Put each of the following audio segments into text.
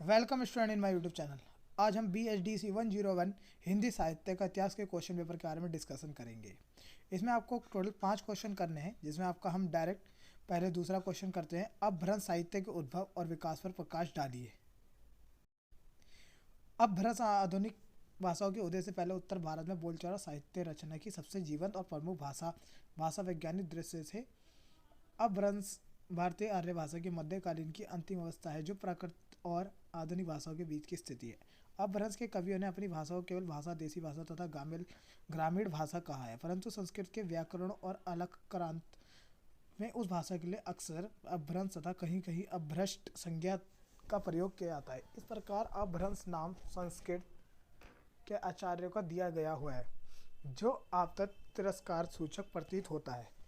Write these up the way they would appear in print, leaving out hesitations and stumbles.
Welcome student in my YouTube channel. आज हम BHDC 101 Hindi साहित्य का इतिहास के क्वेश्चन पेपर के बारे में डिस्कशन करेंगे। इसमें आपको टोटल 5 क्वेश्चन करने हैं, जिसमें आपका हम डायरेक्ट पहले दूसरा क्वेश्चन करते हैं। अपभ्रंश साहित्य के उद्भव और विकास पर प्रकाश डालिए। अपभ्रंश आधुनिक भाषाओं के उदय से पहले उत्तर भारत में बोलचाल साहित्य रचना की सबसे जीवंत और प्रमुख भाषा वैज्ञानिक दृश्य से अपभ्रंश भारतीय आर्य भाषा की मध्यकालीन की अंतिम अवस्था है, जो प्राकृत और आधुनिक भाषाओं के बीच की स्थिति है। अपभ्रंश के कवियों ने अपनी भाषा को केवल भाषा, देसी भाषा तथा ग्रामीण भाषा कहा है, परंतु संस्कृत के व्याकरण और अलंकारांत में उस भाषा के लिए अक्सर अपभ्रंश तथा कहीं कहीं अपभ्रष्ट संज्ञा का प्रयोग किया जाता है। इस प्रकार अपभ्रंश नाम संस्कृत के आचार्यों का दिया गया हुआ है, जो आपतत तिरस्कार सूचक प्रतीत होता है।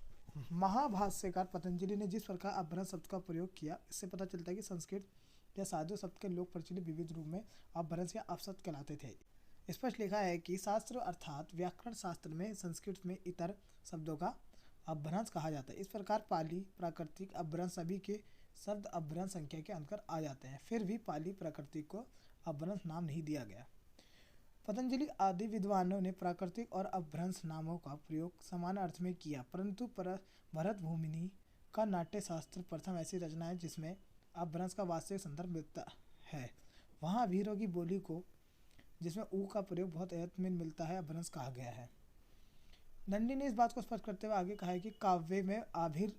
महाभाष्यकार पतंजलि ने जिस प्रकार अपभ्रंश शब्द का प्रयोग किया, इससे पता चलता है कि संस्कृत या साधु शब्द के लोक प्रचलित विविध रूप में अपभ्रंश या अपशब्द कहलाते थे। स्पष्ट लिखा है कि शास्त्र अर्थात व्याकरण शास्त्र में संस्कृत में इतर शब्दों का अपभ्रंश कहा जाता है। इस प्रकार पाली प्राकृतिक अपभ्रंश सभी के शब्द अपभ्रंश संख्या के अंतर्गत आ जाते हैं। फिर भी पाली प्राकृतिक को अपभ्रंश नाम नहीं दिया गया। पतंजलि आदि विद्वानों ने प्राकृतिक और अपभ्रंश नामों का प्रयोग समान अर्थ में किया, परंतु भरत भूमिनी का नाट्य शास्त्र प्रथम ऐसी रचना है जिसमें अपभ्रंश का वास्तविक संदर्भ मिलता है। वहाँ वीरों की बोली को, जिसमें ऊ का प्रयोग बहुत अयत्न में मिलता है, अपभ्रंश कहा गया है। दंडी ने इस बात को स्पष्ट करते हुए आगे कहा है कि काव्य में आभिर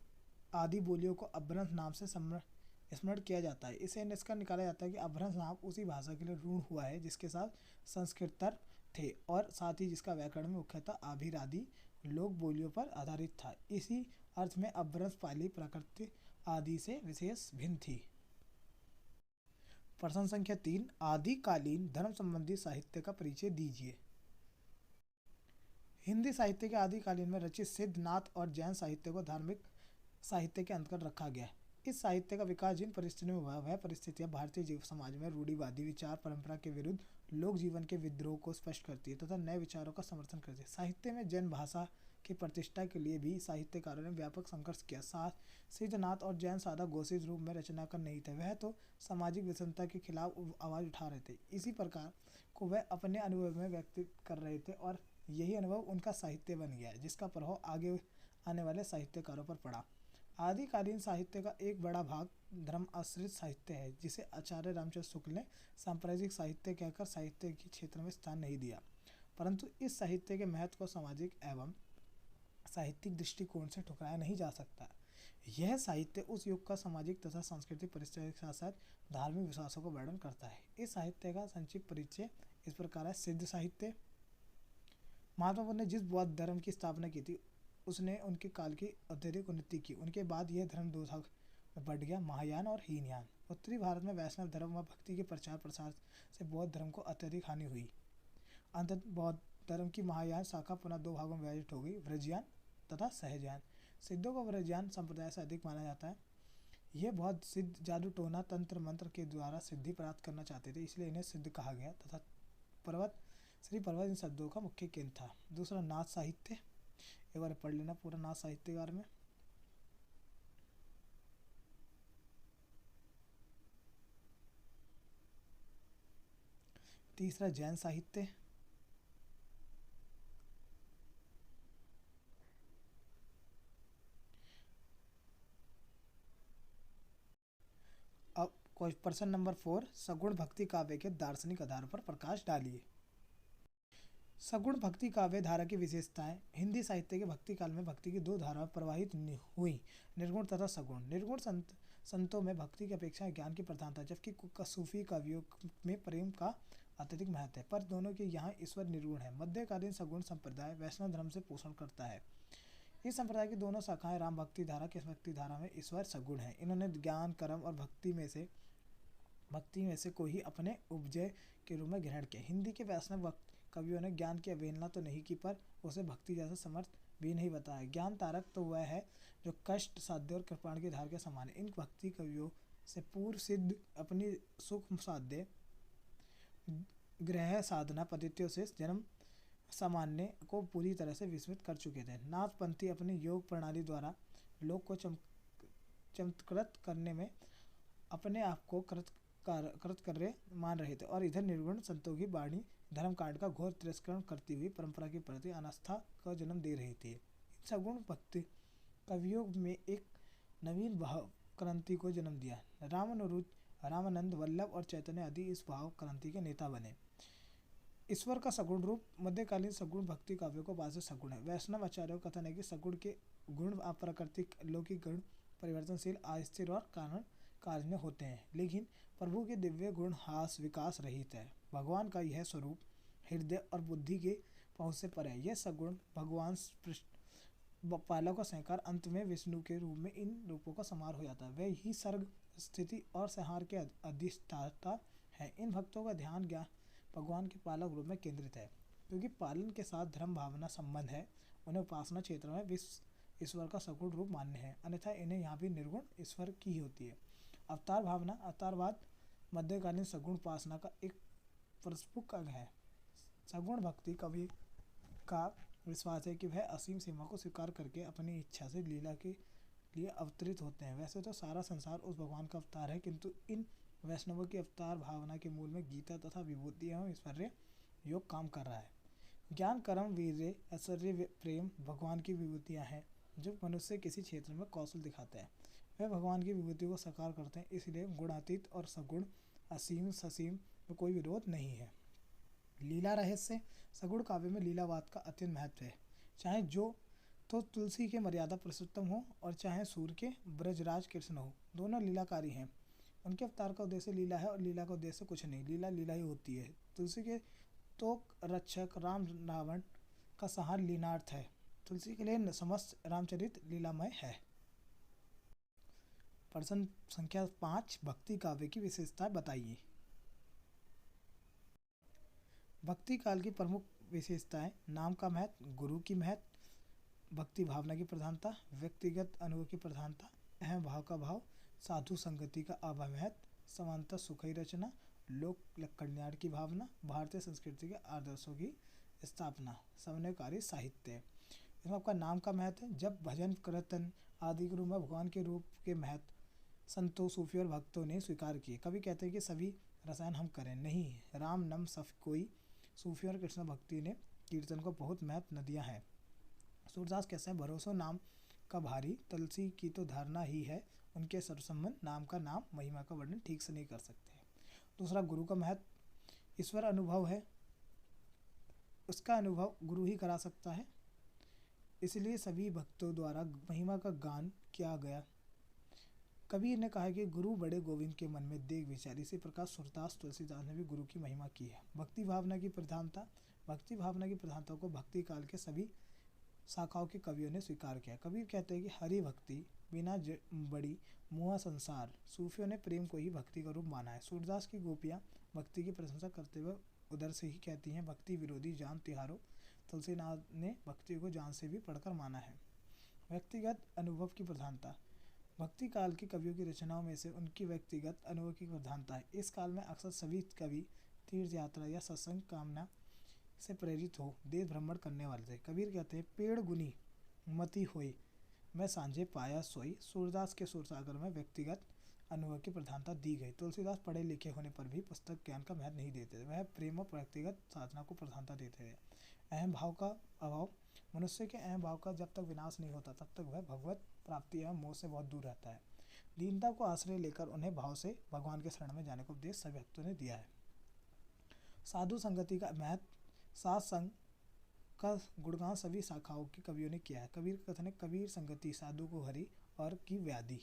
आदि बोलियों को अपभ्रंश नाम से स्मरण किया जाता है। इसे निष्कर्ष निकाला जाता है कि अपभ्रंश नाम उसी भाषा के लिए रूढ़ हुआ है जिसके साथ संस्कृतर थे और साथ ही जिसका व्याकरण में मुख्यतः आभिर आदि लोक बोलियों पर आधारित था। इसी अर्थ में अपभ्रंश पाली प्राकृतिक आदि से विशेष भिन्न थी। प्रश्न संख्या 3, आदिकालीन धर्म संबंधी साहित्य का परिचय दीजिए। हिंदी साहित्य के आदिकालीन में रचित सिद्ध, नाथ और जैन साहित्य को धार्मिक साहित्य के अंतर्गत रखा गया है। इस साहित्य का विकास जिन परिस्थितियों में हुआ, वह परिस्थितियां भारतीय जीव समाज में रूढ़िवादी विचार परंपरा के विरुद्ध लोक जीवन के विद्रोह को स्पष्ट करती है तथा नए विचारों का समर्थन करती है। साहित्य में जैन भाषा की प्रतिष्ठा के लिए भी साहित्यकारों ने व्यापक संघर्ष किया। सिद्ध, नाथ और जैन सादा घोषित रूप में रचना कर नहीं थे, वह तो सामाजिक विषमता के खिलाफ आवाज उठा रहे थे। इसी प्रकार को वह अपने अनुभव में व्यक्त कर रहे थे और यही अनुभव उनका साहित्य बन गया, जिसका प्रभाव आगे आने वाले साहित्यकारों पर पड़ा। आदिकालीन साहित्य का एक बड़ा भाग धर्म आश्रित साहित्य है, जिसे आचार्य रामचंद्र शुक्ल ने सांप्रदायिक साहित्य कहकर साहित्य के क्षेत्र में स्थान नहीं दिया, परंतु इस साहित्य के महत्व को सामाजिक एवं साहित्यिक दृष्टिकोण से ठुकराया नहीं जा सकता। यह साहित्य उस युग का सामाजिक तथा सांस्कृतिक परिस्थिति के साथ साथ धार्मिक विश्वासों को वर्णन करता है। इस साहित्य का संक्षिप्त परिचय इस प्रकार है। सिद्ध साहित्य, महात्मा बुद्ध ने जिस बौद्ध धर्म की स्थापना की थी, उसने उनके काल की अत्यधिक उन्नति की। उनके बाद यह धर्म दो भाग में बढ़ गया, महायान और हीनयान। उत्तरी भारत में वैष्णव धर्म व भक्ति के प्रचार प्रसार से बौद्ध धर्म को अत्यधिक हानि हुई। अंततः बौद्ध धर्म की महायान शाखा पुनः दो भागों में विभाजित हो गई, व्रजयान तथा सहजयान। सिद्धों को व्रजयान संप्रदाय से अधिक माना जाता है। यह बहुत सिद्ध जादू टोना तंत्र मंत्र के द्वारा सिद्धि प्राप्त करना चाहते थे, इसलिए इन्हें सिद्ध कहा गया तथा श्री पर्वत इन शब्दों का मुख्य केंद्र था। दूसरा, नाथ साहित्य। एक बार पढ़ लेना पूरा नाथ साहित्य के बारे में। तीसरा, जैन साहित्य। अब प्रश्न नंबर 4, सगुण भक्ति काव्य के दार्शनिक आधार पर प्रकाश डालिए। सगुण भक्ति काव्य धारा की विशेषताएं। हिंदी साहित्य के भक्ति काल में भक्ति की दो धाराएं प्रवाहित हुई, निर्गुण तथा सगुण। निर्गुण संतों में भक्ति की अपेक्षा ज्ञान की प्रधानता, जबकि सूफी कवियों में प्रेम का अत्यधिक महत्व है, पर दोनों के यहाँ ईश्वर निर्गुण है। मध्यकालीन सगुण संप्रदाय वैष्णव धर्म से पोषण करता है। इस संप्रदाय की दोनों शाखाएं राम भक्ति धारा, कृष्ण भक्ति धारा में ईश्वर सगुण है। इन्होंने ज्ञान, कर्म और भक्ति में से कोई ही अपने उपजय के रूप में ग्रहण किया। हिंदी के वैष्णव कवियों ने ज्ञान की अवहेलना तो नहीं की, पर उसे भक्ति जैसा समर्थ भी नहीं बताया। ज्ञान तारक तो वह है जो कष्ट साध्य और कृपाण की धार के समान है। इन भक्ति कवियों से पूर्व सिद्ध अपनी सुख साध्य ग्रह साधना पद्धतियों से जन्म सामान्य को पूरी तरह से विस्मृत कर चुके थे। नाथपंथी अपनी योग प्रणाली द्वारा लोक को चमत्कृत करने में अपने आप को कृतकार्य मान रहे थे और इधर निर्गुण संतों की वाणी धर्म कांड का घोर तिरस्करण करती हुई परंपरा के प्रति अनास्था का जन्म दे रही थी। इन सगुण भक्ति कवियों में एक नवीन भाव क्रांति को जन्म दिया। रामानंद वल्लभ और चैतन्य आदि इस भाव क्रांति के नेता बने। ईश्वर का सगुण रूप मध्यकालीन सगुण भक्ति काव्यों को वास्तविक सगुण है। वैष्णव आचार्यों का कथन है कि सगुण के गुण अप्राकृतिक लौकिक गुण परिवर्तनशील अस्थिर और कारण कार्य होते हैं, लेकिन प्रभु के दिव्य गुण हास विकास रहित है। भगवान का यह स्वरूप हृदय और बुद्धि के पहुँच से परे है। यह सगुण भगवान पालक और सहकार अंत में विष्णु के रूप में इन रूपों का समार हो जाता है। वह ही सर्ग स्थिति और संहार के अधिष्ठाता है। इन भक्तों का ध्यान ज्ञान भगवान के पालक रूप में केंद्रित है, क्योंकि पालन के साथ धर्म भावना संबंध है। उन्हें उपासना क्षेत्र में विश्व ईश्वर का सगुण रूप मान्य है, अन्यथा इन्हें यहाँ भी निर्गुण ईश्वर की ही होती है। अवतार भावना अवतारवाद मध्यकालीन सगुण उपासना का एक प्रमुख अंग है। सगुण भक्ति कवि का विश्वास है कि वह असीम सीमा को स्वीकार करके अपनी इच्छा से लीला के लिए अवतरित होते हैं। वैसे तो सारा संसार उस भगवान का अवतार है, किंतु इन वैष्णवों की अवतार भावना के मूल में गीता तथा विभूति एवं ऐश्वर्य योग काम कर रहा है। ज्ञान कर्म वीर्य ऐश्वर्य प्रेम भगवान की विभूतियाँ हैं, जो मनुष्य किसी क्षेत्र में कौशल दिखाते हैं। वह भगवान की विभूति को साकार करते हैं, इसलिए गुणातीत और सगुण असीम ससीम में कोई विरोध नहीं है। लीला रहस्य सगुण काव्य में लीलावाद का अत्यंत महत्व है। चाहे जो तो तुलसी के मर्यादा पुरुषोत्तम हो और चाहे सूर्य के ब्रजराज कृष्ण हो, दोनों लीलाकारी हैं। उनके अवतार का उद्देश्य लीला है और लीला का उद्देश्य कुछ नहीं। लीला लीला ही होती है। तुलसी के तो रक्षक राम रावण का संहार लीनार्थ है। तुलसी के लिए समस्त रामचरित लीलामय है। प्रश्न संख्या 5, भक्ति काव्य की विशेषता बताइए। भक्ति काल की प्रमुख विशेषताएं: नाम का महत्व, गुरु की महत्व, भक्ति भावना की प्रधानता, व्यक्तिगत अनुभव की प्रधानता, अहम भाव का भाव, साधु संगति का अभमहत्व, समानता सुखई रचना, लोक कल्याण की भावना, भारतीय संस्कृति के आदर्शों की स्थापना, समन्वयकारी साहित्य। इसमें आपका नाम का महत्व है। जब भजन कीर्तन आदि के रूप में भगवान के रूप के महत्व संतों सूफी और भक्तों ने स्वीकार किए। कभी कहते हैं कि सभी रसायन हम करें, नहीं, राम नम सब कोई। सूफी और कृष्ण भक्ति ने कीर्तन को बहुत महत्व न दिया है। सूरदास कैसे हैं, भरोसो नाम का भारी, तुलसी की तो धारणा ही है, उनके सर्वसंबंध नाम का नाम, महिमा का वर्णन ठीक से नहीं कर सकते। दूसरा, गुरु का महत्व, ईश्वर अनुभव है, उसका अनुभव गुरु ही करा सकता है, इसलिए सभी भक्तों द्वारा महिमा का गान किया गया। कबीर ने कहा कि गुरु बड़े गोविंद के मन में देख विचार। इसी प्रकार सूरदास तुलसीदास ने भी गुरु की महिमा की है। भक्ति भावना की प्रधानता, भक्ति भावना की प्रधानता को भक्ति काल के सभी शाखाओं के कवियों ने स्वीकार किया। कबीर कहते हैं कि हरि भक्ति बिना बड़ी मोह संसार। सूफियों ने प्रेम को ही भक्ति का रूप माना है। सूरदास की गोपियाँ भक्ति की प्रशंसा करते हुए उधर से ही कहती हैं, भक्ति विरोधी जान तिहारो। तुलसीनाथ ने भक्ति को जान से भी पढ़कर माना है। व्यक्तिगत अनुभव की प्रधानता, भक्ति काल के कवियों की रचनाओं में से उनकी व्यक्तिगत अनुभव की प्रधानता है। इस काल में अक्सर सभी कवि तीर्थ यात्रा या सत्संग कामना से प्रेरित हो देश भ्रमण करने वाले थे। कबीर कहते हैं, पेड़ गुनी मती होई, मैं सांझे पाया सोई। सूरदास के सुरसागर में व्यक्तिगत अनुभव की प्रधानता दी गई। तुलसीदास पढ़े लिखे होने पर भी पुस्तक ज्ञान का महत्व नहीं देते थे। वह प्रेम और व्यक्तिगत साधना को प्रधानता देते थे। अहम भाव का अभाव, मनुष्य के अहम भाव का जब तक विनाश नहीं होता तब तक वह भगवत प्राप्ति एवं मोह से बहुत दूर रहता है। दीनता को आश्रय लेकर उन्हें भाव से भगवान के शरण में जाने का उपदेश सभी भक्तों ने दिया है। साधु संगति का महत्व, साध संग का गुणगान सभी शाखाओं के कवियों ने किया है। कबीर का कथन है, कबीर संगति साधु को हरि और की व्याधि।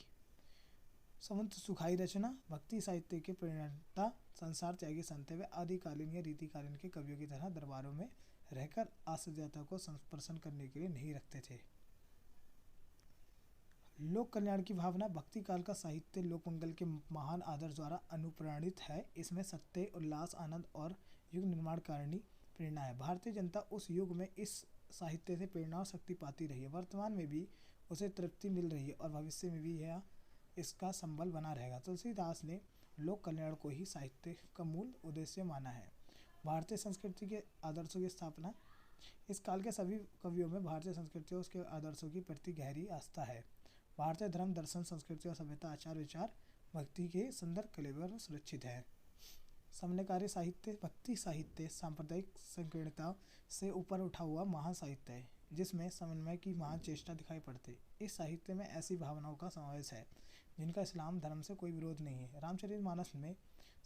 समंत सुखाई रचना, भक्ति साहित्य के प्रेरणा संसार त्यागी संत व आदिकालीन या रीतिकालीन के कवियों की तरह दरबारों में रहकर आश्चर्यता को प्रसन्न करने के लिए नहीं रखते थे। लोक कल्याण की भावना, भक्ति काल का साहित्य लोक मंगल के महान आदर्श द्वारा अनुप्राणित है। इसमें सत्य, उल्लास, आनंद और युग निर्माण कारिणी प्रेरणा है। भारतीय जनता उस युग में इस साहित्य से प्रेरणा और शक्ति पाती रही है। वर्तमान में भी उसे तृप्ति मिल रही है और भविष्य में भी यह इसका संबल बना रहेगा। तुलसीदास ने लोक कल्याण को ही साहित्य का मूल उद्देश्य माना है। भारतीय संस्कृति के आदर्शों की स्थापना, इस काल के सभी कवियों में भारतीय संस्कृति और उसके आदर्शों की प्रति गहरी आस्था है। भारतीय धर्म, दर्शन, संस्कृति और सभ्यता, आचार विचार भक्ति के सुंदर कलेवर में सुरक्षित है। समन्वयकारी साहित्य भक्ति साहित्य सांप्रदायिक संकीर्णता से ऊपर उठा हुआ महासाहित्य है, जिसमें समन्वय की महान चेष्टा दिखाई पड़ती। इस साहित्य में ऐसी भावनाओं का समावेश है जिनका इस्लाम धर्म से कोई विरोध नहीं है। रामचरितमानस में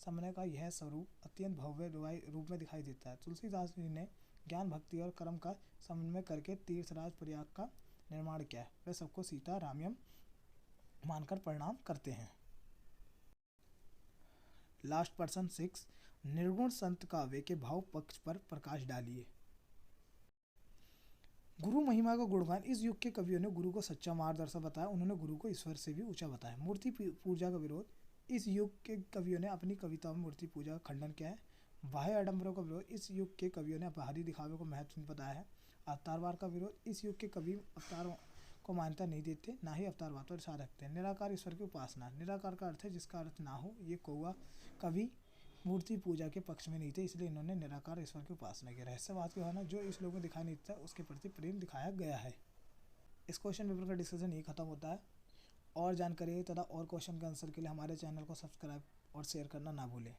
समन्वय का यह स्वरूप अत्यंत भव्य रूप में दिखाई देता है। तुलसीदास जी ने ज्ञान भक्ति और कर्म का समन्वय करके तीर्थराज प्रयाग का निर्माण किया है। वे सबको सीता रामयम मानकर प्रणाम करते हैं। लास्ट पर्सन 6, निर्गुण संत काव्य के भाव पक्ष पर प्रकाश डालिए। गुरु महिमा का गुणगान। इस युग के कवियों ने गुरु को सच्चा मार्गदर्शक बताया। उन्होंने गुरु को ईश्वर से भी ऊंचा बताया। मूर्ति पूजा का विरोध। इस युग के कवियों ने अपनी कविताओं में मूर्ति पूजा का खंडन किया है। बाह्य आडंबरों का विरोध। इस युग के कवियों ने बाहरी दिखावे को महत्व बताया है। अवतारवाद का विरोध। इस युग के कवि अवतार को मान्यता नहीं देते, ना ही अवतारवाद पर विश्वास रखते हैं। निराकार ईश्वर की उपासना। निराकार का अर्थ है जिसका अर्थ ना हो। ये कौवा कवि मूर्ति पूजा के पक्ष में नहीं थे, इसलिए इन्होंने निराकार ईश्वर की उपासना की। रहस्यवाद की भावना। जो इस लोगों में दिखाई नहीं देता उसके प्रति प्रेम दिखाया गया है। इस क्वेश्चन पेपर का डिस्कशन यही खत्म होता है। और जानकारी तथा और क्वेश्चन के आंसर के लिए हमारे चैनल को सब्सक्राइब और शेयर करना ना भूलें।